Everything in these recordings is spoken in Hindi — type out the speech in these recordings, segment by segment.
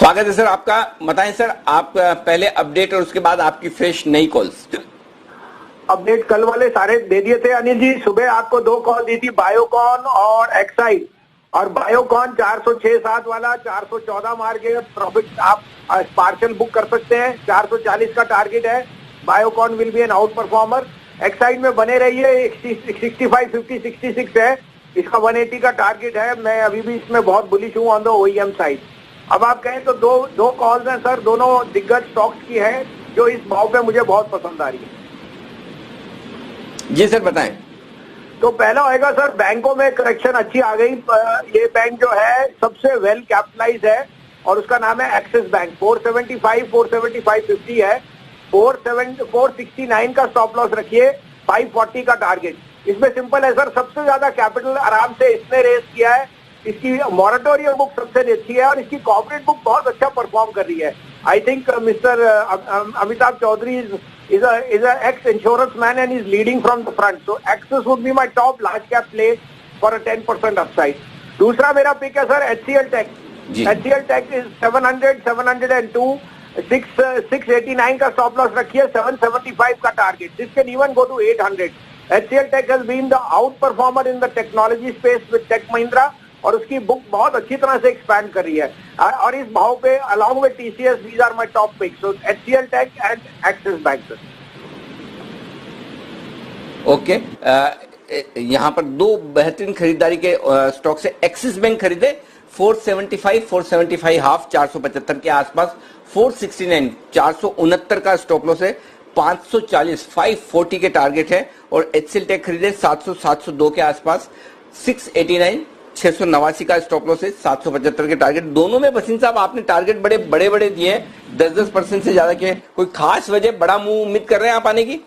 स्वागत है सर आपका। बताएं सर, आप पहले अपडेट और उसके बाद आपकी फ्रेश नई कॉल्स। अपडेट कल वाले सारे दे दिए थे अनिल जी। सुबह आपको 2 कॉल दी थी, बायोकॉन और एक्साइड। और बायोकॉन 406-7 वाला 414 मार के प्रॉफिट आप पार्शियल बुक कर सकते हैं। 440 का टारगेट है। Biocon will be an outperformer. Exide में बने रहिए, 65, 50, 66 है इसका, 180 का टारगेट है। मैं अभी भी इसमें बहुत बुलिश हूँ ऑन द ओईएम साइड। अब आप कहें तो दो कॉल्स हैं सर, दोनों दिग्गज स्टॉक्स की है जो इस भाव पे मुझे बहुत पसंद आ रही है। जी सर बताएं। तो पहला होएगा सर, बैंकों में करेक्शन अच्छी आ गई। ये बैंक जो है सबसे वेल कैपिटलाइज है और उसका नाम है एक्सिस बैंक। 475, 475.50 है। 469 का स्टॉप लॉस रखिए, 540 का टारगेट। इसमें सिंपल है सर, सबसे ज्यादा कैपिटल आराम से इसने रेस किया है। इसकी मॉरेटोरियम बुक सबसे अच्छी है और इसकी कॉर्पोरेट बुक बहुत अच्छा परफॉर्म कर रही है। I think mister Amitabh Chaudhary is a ex-insurance man and is leading from the front. So Axis would be my top large cap play for a 10% upside. दूसरा मेरा पिक है sir HCL Tech. HCL Tech is 700, 702, 689 का स्टॉप लॉस रखिए, 775 का target. This can even go to 800. HCL Tech has been the out performer in the technology space with Tech Mahindra और उसकी बुक बहुत अच्छी तरह से एक्सपैंड कर रही है। और इस भाव पे along with TCS these are my top picks. So HCL Tech and Axis Bank. Okay, यहाँ पर दो बेहतरीन खरीदारी के स्टॉक से एक्सिस बैंक खरीदे 475, 475 हाफ, 475 के आसपास, 469, 469 का स्टॉप लॉस है, 540, 540 के टारगेट है। और HCL टेक खरीदे 700, 702 के आसपास, 689, 689 का स्टॉप लॉस है, 775 के टारगेट। दोनों में वसीम साहब आपने टारगेट बड़े बड़े दिए हैं, 10% से ज्यादा के। कोई खास वजह, बड़ा मुंह उम्मीद कर रहे हैं आप आने की?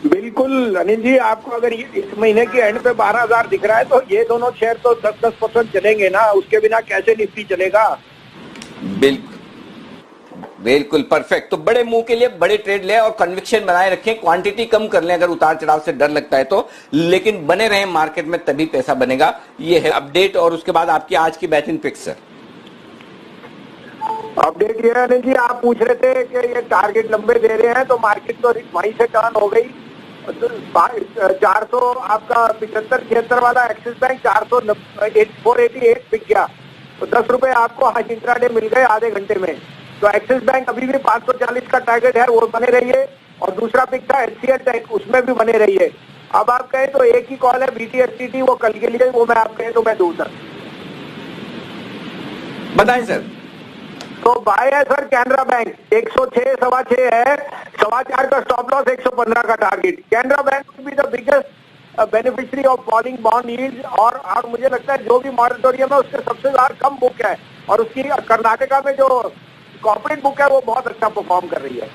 बिल्कुल अनिल जी, आपको अगर इस महीने के एंड पे 12,000 दिख रहा है तो ये दोनों शेयर तो 10% चलेंगे ना, उसके बिना कैसे निफ्टी चलेगा। बिल्कुल परफेक्ट। तो बड़े मुंह के लिए बड़े ट्रेड ले और कन्विक्शन बनाए रखें, क्वांटिटी कम कर लें अगर उतार चढ़ाव से डर लगता है तो, लेकिन बने रहें मार्केट में, तभी पैसा बनेगा। ये है अपडेट और उसके बाद आपकी आज की बेहतरीन पिक्स सर। अपडेट ये है जी, आप पूछ रहे थे कि ये टारगेट लंबे दे रहे हैं तो मार्केट तो वहीं से टर्न हो गई। 400 आपका 75-76 वाला एक्सिस बैंक 488 बिक गया, तो 10 रुपए आपको आज इंट्राडे मिल गए आधे घंटे में। तो एक्सिस बैंक अभी भी 540 का टारगेट है, वो बने रहिए। और दूसरा पिक था HCL टेक, उसमें भी बने रहिए। अब आप कहें तो एक ही कॉल है BTSTT, वो कल के लिए, वो मैं आप कहें तो मैं दूं सर। बताएं सर। तो बाय है सर कैनरा बैंक, 106, 6.25 है, 4.25 का स्टॉप लॉस, 115 का target. Canara bank will be the biggest beneficiary of falling bond yield. और मुझे लगता है जो भी मॉरेटोरियम है उसके सबसे ज्यादा कम बुक है और उसकी कर्नाटका में जो कॉर्पोरेट बुक है वो बहुत अच्छा परफॉर्म कर रही है।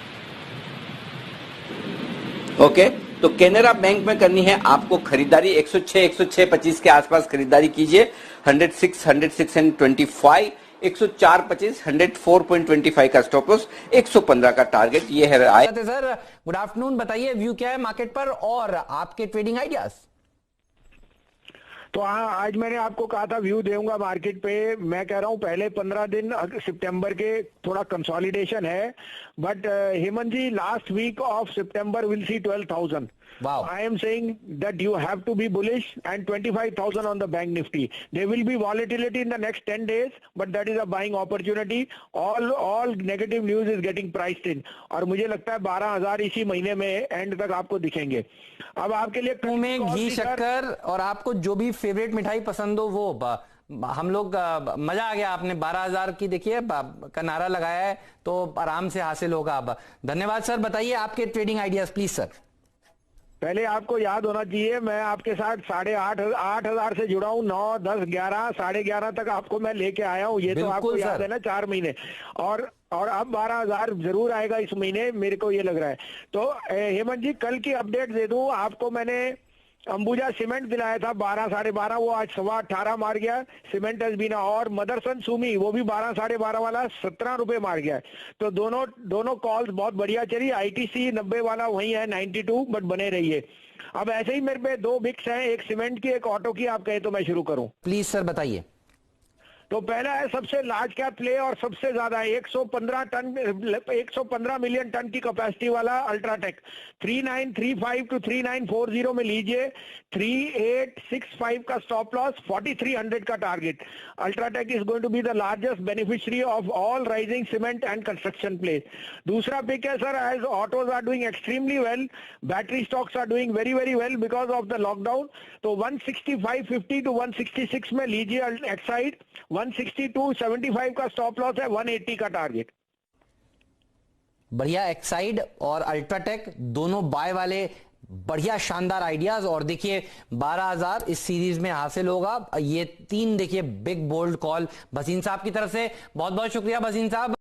ओके, तो कैनरा बैंक में करनी है आपको खरीदारी, 106, 106.25 के आसपास खरीदारी कीजिए। 106, 106.25, 104.25, 104.25 का स्टॉप लॉस, 115 का टारगेट। ये है राय सर। गुड आफ्टरनून, बताइए व्यू क्या है मार्केट पर और आपके ट्रेडिंग आइडियाज। तो आज मैंने आपको कहा था व्यू दूंगा मार्केट पे। मैं कह रहा हूं पहले 15 दिन सितंबर के थोड़ा कंसोलिडेशन है, but Hemant ji last week of September will see 12,000. Wow. I am saying that you have to be bullish and 25,000 on the bank nifty. There will be volatility in the next 10 days, but that is a buying opportunity. All negative news is getting priced in. और मुझे लगता है 12,000 इसी महीने में एंड तक आपको दिखेंगे। अब आपके लिए मुंह में घी शक्कर और आपको जो भी फेवरेट मिठाई पसंद हो वो हम लोग मजा आ गया। आपने 12,000 की देखिए का नारा लगाया है तो आराम से हासिल होगा। अब धन्यवाद सर। बताइए आपके ट्रेडिंग आइडियाज प्लीज सर। पहले आपको याद होना चाहिए मैं आपके साथ 8,500 से जुड़ा हूँ, 9, 10, 11, 11.5 तक आपको मैं लेके आया हूँ। ये तो आपको याद है ना, 4 महीने। और अब 12,000 जरूर आएगा इस महीने, मेरे को ये लग रहा है। तो हेमंत जी कल की अपडेट दे दूं आपको। मैंने अंबुजा सीमेंट दिलाया था 12, 12.5, वो आज 18.25 मार गया। सीमेंट बीना और मदरसन सुमी वो भी 12, 12.5 वाला 17 रुपए मार गया है। तो दोनों कॉल्स बहुत बढ़िया चली। ITC 90 वाला वही है 92, बट बने रहिए। अब ऐसे ही मेरे पे 2 बिक्स हैं, एक सीमेंट की, एक ऑटो की। आप कहे तो मैं शुरू करूं? प्लीज सर बताइए। तो पहला है सबसे लार्ज कैप प्ले और सबसे ज्यादा 115 मिलियन टन की कैपेसिटी वाला अल्ट्राटेक 3935 टू 3940 में लीजिए, 3865 का स्टॉप लॉस, 4300 का target. UltraTech is going to be the largest beneficiary of all rising cement and construction plays. दूसरा पिक है sir, as autos are doing extremely well, battery stocks are doing very very well because of the lockdown, तो 165.50 टू 166 में लीजिए एक्साइड, 162.75 का स्टॉप लॉस है, 180 का टारगेट। बढ़िया, एक्साइड और अल्ट्राटेक दोनों बाय वाले बढ़िया शानदार आइडियाज। और देखिए 12,000 इस सीरीज में हासिल होगा। ये 3 देखिए बिग बोल्ड कॉल भसीन साहब की तरफ से। बहुत बहुत शुक्रिया भसीन साहब।